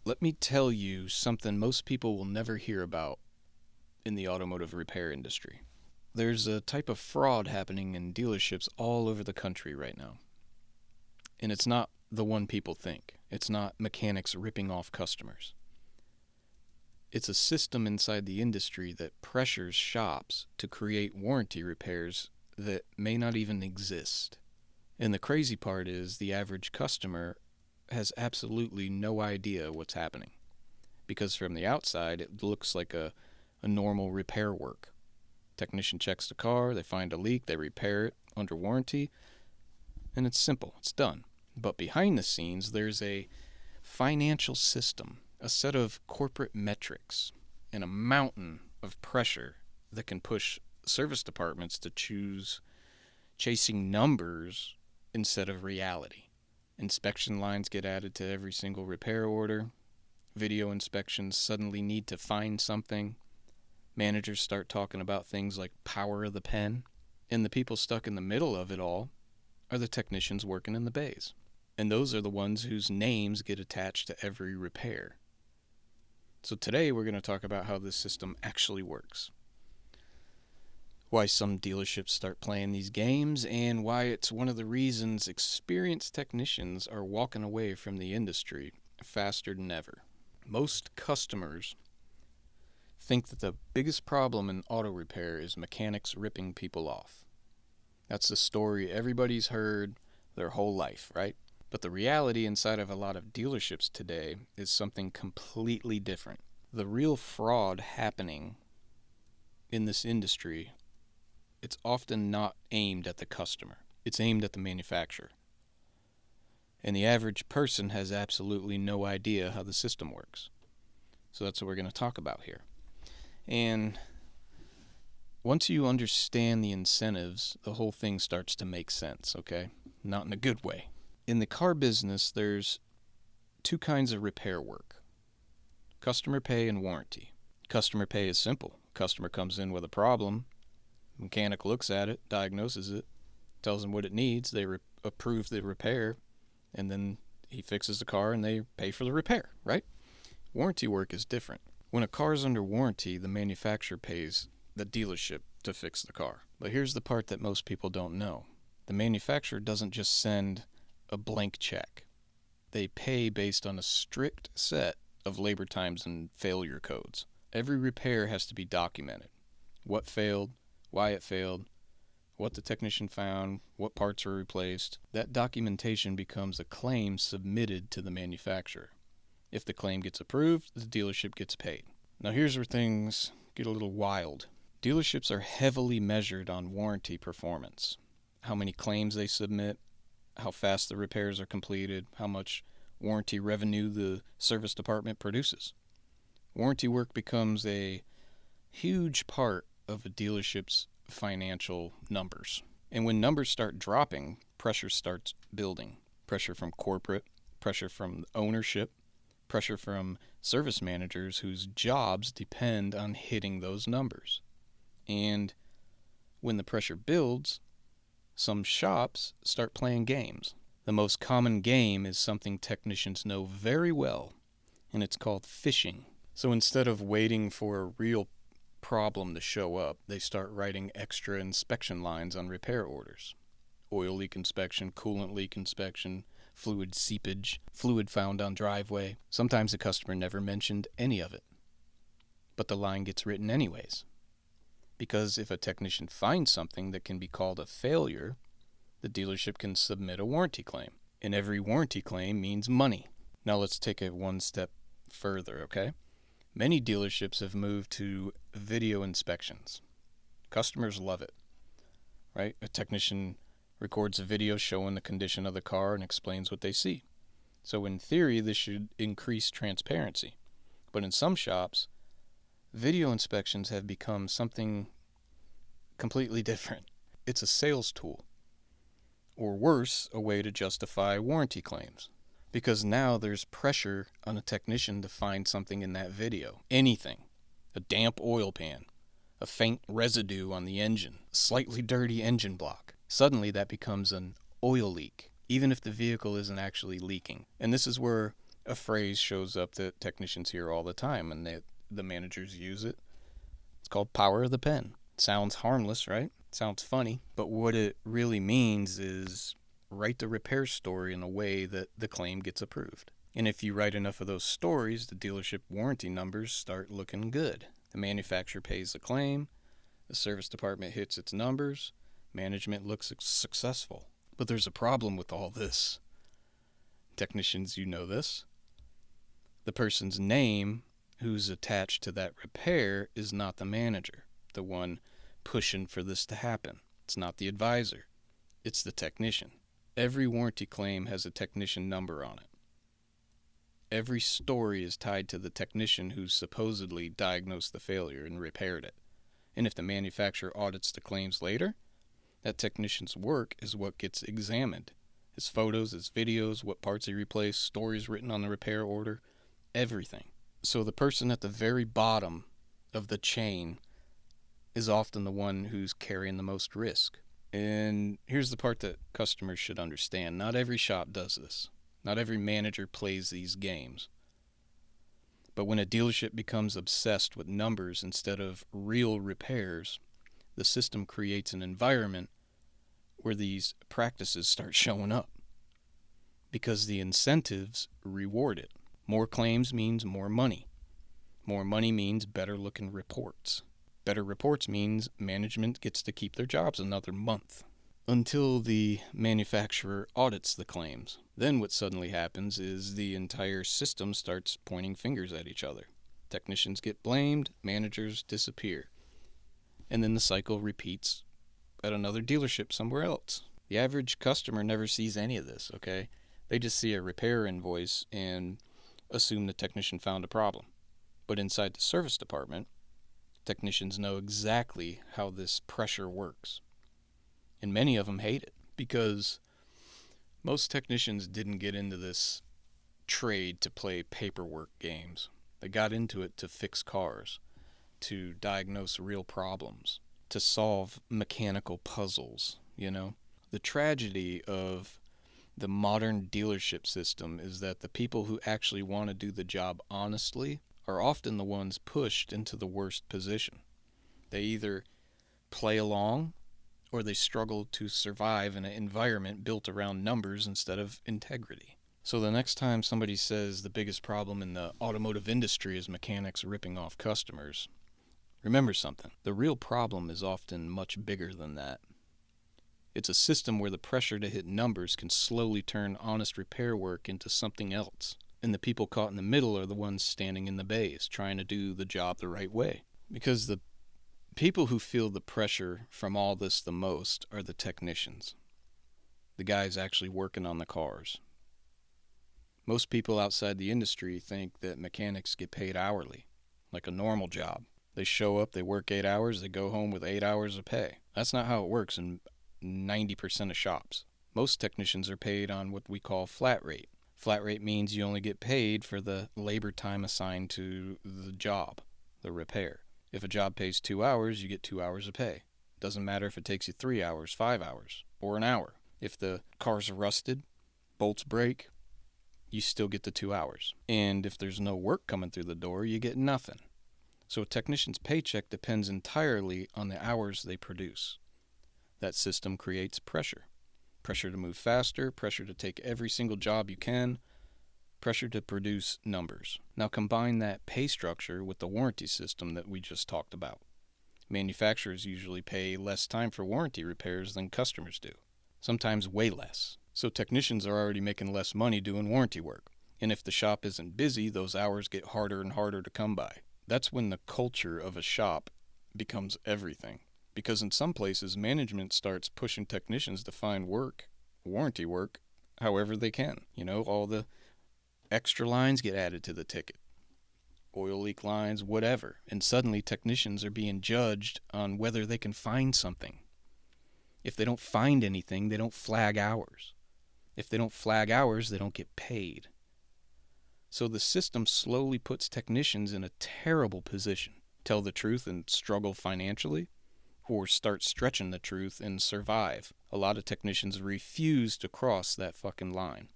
Let me tell you something most people will never hear about in the automotive repair industry. There's a type of fraud happening in dealerships all over the country right now. And it's not the one people think. It's not mechanics ripping off customers. It's a system inside the industry that pressures shops to create warranty repairs that may not even exist. And the crazy part is the average customer has absolutely no idea what's happening. Because from the outside, it looks like a normal repair work. Technician checks the car, they find a leak, they repair it under warranty, and it's simple, it's done. But behind the scenes, there's a financial system, a set of corporate metrics, and a mountain of pressure that can push service departments to choose chasing numbers instead of reality. Inspection lines get added to every single repair order. Video inspections suddenly need to find something. Managers start talking about things like power of the pen. And the people stuck in the middle of it all are the technicians working in the bays. And those are the ones whose names get attached to every repair. So today we're going to talk about how this system actually works. Why some dealerships start playing these games, and why it's one of the reasons experienced technicians are walking away from the industry faster than ever. Most customers think that the biggest problem in auto repair is mechanics ripping people off. That's the story everybody's heard their whole life, right? But the reality inside of a lot of dealerships today is something completely different. The real fraud happening in this industry, it's often not aimed at the customer. It's aimed at the manufacturer. And the average person has absolutely no idea how the system works. So that's what we're going to talk about here. And once you understand the incentives, the whole thing starts to make sense, okay? Not in a good way. In the car business, there's two kinds of repair work: customer pay and warranty. Customer pay is simple. Customer comes in with a problem, mechanic looks at it, diagnoses it, tells them what it needs, they approve the repair, and then he fixes the car and they pay for the repair, right? Warranty work is different. When a car is under warranty, the manufacturer pays the dealership to fix the car. But here's the part that most people don't know. The manufacturer doesn't just send a blank check. They pay based on a strict set of labor times and failure codes. Every repair has to be documented. What failed, why it failed, what the technician found, what parts were replaced. That documentation becomes a claim submitted to the manufacturer. If the claim gets approved, the dealership gets paid. Now here's where things get a little wild. Dealerships are heavily measured on warranty performance. How many claims they submit, how fast the repairs are completed, how much warranty revenue the service department produces. Warranty work becomes a huge part of a dealership's financial numbers. And when numbers start dropping, pressure starts building. Pressure from corporate, pressure from ownership, pressure from service managers whose jobs depend on hitting those numbers. And when the pressure builds, some shops start playing games. The most common game is something technicians know very well, and it's called fishing. So instead of waiting for a real problem to show up, they start writing extra inspection lines on repair orders. Oil leak inspection, coolant leak inspection, fluid seepage, fluid found on driveway. Sometimes the customer never mentioned any of it, but the line gets written anyways. Because if a technician finds something that can be called a failure, the dealership can submit a warranty claim. And every warranty claim means money. Now let's take it one step further, okay? Many dealerships have moved to video inspections. Customers love it, right? A technician records a video showing the condition of the car and explains what they see. So in theory, this should increase transparency. But in some shops, video inspections have become something completely different. It's a sales tool. Or worse, a way to justify warranty claims. Because now there's pressure on a technician to find something in that video. Anything. A damp oil pan. A faint residue on the engine. A slightly dirty engine block. Suddenly that becomes an oil leak, even if the vehicle isn't actually leaking. And this is where a phrase shows up that technicians hear all the time, and the managers use it. It's called power of the pen. It sounds harmless, right? It sounds funny, but what it really means is write the repair story in a way that the claim gets approved. And if you write enough of those stories, the dealership warranty numbers start looking good. The manufacturer pays the claim, the service department hits its numbers, management looks successful. But there's a problem with all this. Technicians, you know this. The person's name who's attached to that repair is not the manager, the one pushing for this to happen. It's not the advisor. It's the technician. Every warranty claim has a technician number on it. Every story is tied to the technician who supposedly diagnosed the failure and repaired it. And if the manufacturer audits the claims later, that technician's work is what gets examined. His photos, his videos, what parts he replaced, stories written on the repair order, everything. So the person at the very bottom of the chain is often the one who's carrying the most risk. And here's the part that customers should understand. Not every shop does this. Not every manager plays these games. But when a dealership becomes obsessed with numbers instead of real repairs, the system creates an environment where these practices start showing up. Because the incentives reward it. More claims means more money. More money means better looking reports. Better reports means management gets to keep their jobs another month. Until the manufacturer audits the claims. Then what suddenly happens is the entire system starts pointing fingers at each other. Technicians get blamed, managers disappear. And then the cycle repeats at another dealership somewhere else. The average customer never sees any of this, okay? They just see a repair invoice and assume the technician found a problem. But inside the service department, technicians know exactly how this pressure works. And many of them hate it because most technicians didn't get into this trade to play paperwork games. They got into it to fix cars, to diagnose real problems, to solve mechanical puzzles, you know? The tragedy of the modern dealership system is that the people who actually want to do the job honestly are often the ones pushed into the worst position. They either play along or they struggle to survive in an environment built around numbers instead of integrity. So the next time somebody says the biggest problem in the automotive industry is mechanics ripping off customers, remember something. The real problem is often much bigger than that. It's a system where the pressure to hit numbers can slowly turn honest repair work into something else. And the people caught in the middle are the ones standing in the bays, trying to do the job the right way. Because the people who feel the pressure from all this the most are the technicians. The guys actually working on the cars. Most people outside the industry think that mechanics get paid hourly, like a normal job. They show up, they work 8 hours, they go home with 8 hours of pay. That's not how it works in 90% of shops. Most technicians are paid on what we call flat rate. Flat rate means you only get paid for the labor time assigned to the job, the repair. If a job pays 2 hours, you get 2 hours of pay. Doesn't matter if it takes you 3 hours, 5 hours, or an hour. If the car's rusted, bolts break, you still get the 2 hours. And if there's no work coming through the door, you get nothing. So a technician's paycheck depends entirely on the hours they produce. That system creates pressure. Pressure to move faster, pressure to take every single job you can, pressure to produce numbers. Now combine that pay structure with the warranty system that we just talked about. Manufacturers usually pay less time for warranty repairs than customers do, sometimes way less. So technicians are already making less money doing warranty work. And if the shop isn't busy, those hours get harder and harder to come by. That's when the culture of a shop becomes everything. Because in some places, management starts pushing technicians to find work, warranty work, however they can. You know, all the extra lines get added to the ticket. Oil leak lines, whatever. And suddenly technicians are being judged on whether they can find something. If they don't find anything, they don't flag hours. If they don't flag hours, they don't get paid. So the system slowly puts technicians in a terrible position. Tell the truth and struggle financially, or start stretching the truth and survive. A lot of technicians refuse to cross that fucking line.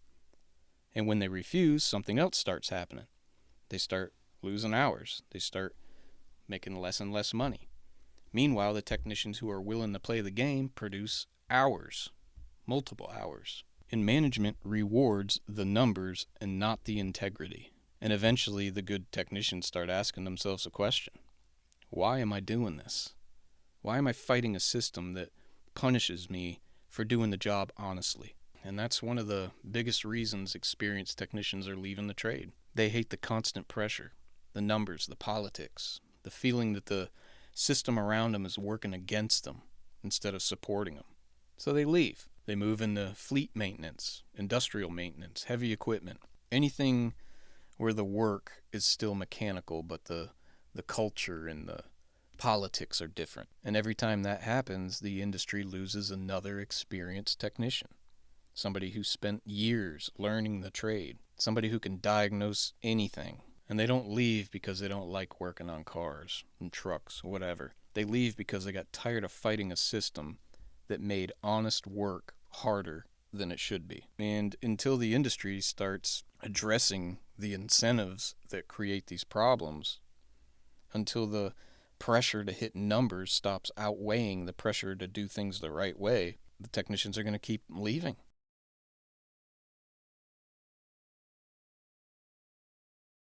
And when they refuse, something else starts happening. They start losing hours. They start making less and less money. Meanwhile, the technicians who are willing to play the game produce hours, multiple hours. And management rewards the numbers and not the integrity. And eventually, the good technicians start asking themselves a question. Why am I doing this? Why am I fighting a system that punishes me for doing the job honestly? And that's one of the biggest reasons experienced technicians are leaving the trade. They hate the constant pressure, the numbers, the politics, the feeling that the system around them is working against them instead of supporting them. So they leave. They move into fleet maintenance, industrial maintenance, heavy equipment, anything where the work is still mechanical, but the culture and the politics are different. And every time that happens, the industry loses another experienced technician. Somebody who spent years learning the trade, somebody who can diagnose anything. And they don't leave because they don't like working on cars and trucks, whatever. They leave because they got tired of fighting a system that made honest work harder than it should be. And until the industry starts addressing the incentives that create these problems, until the pressure to hit numbers stops outweighing the pressure to do things the right way, the technicians are going to keep leaving.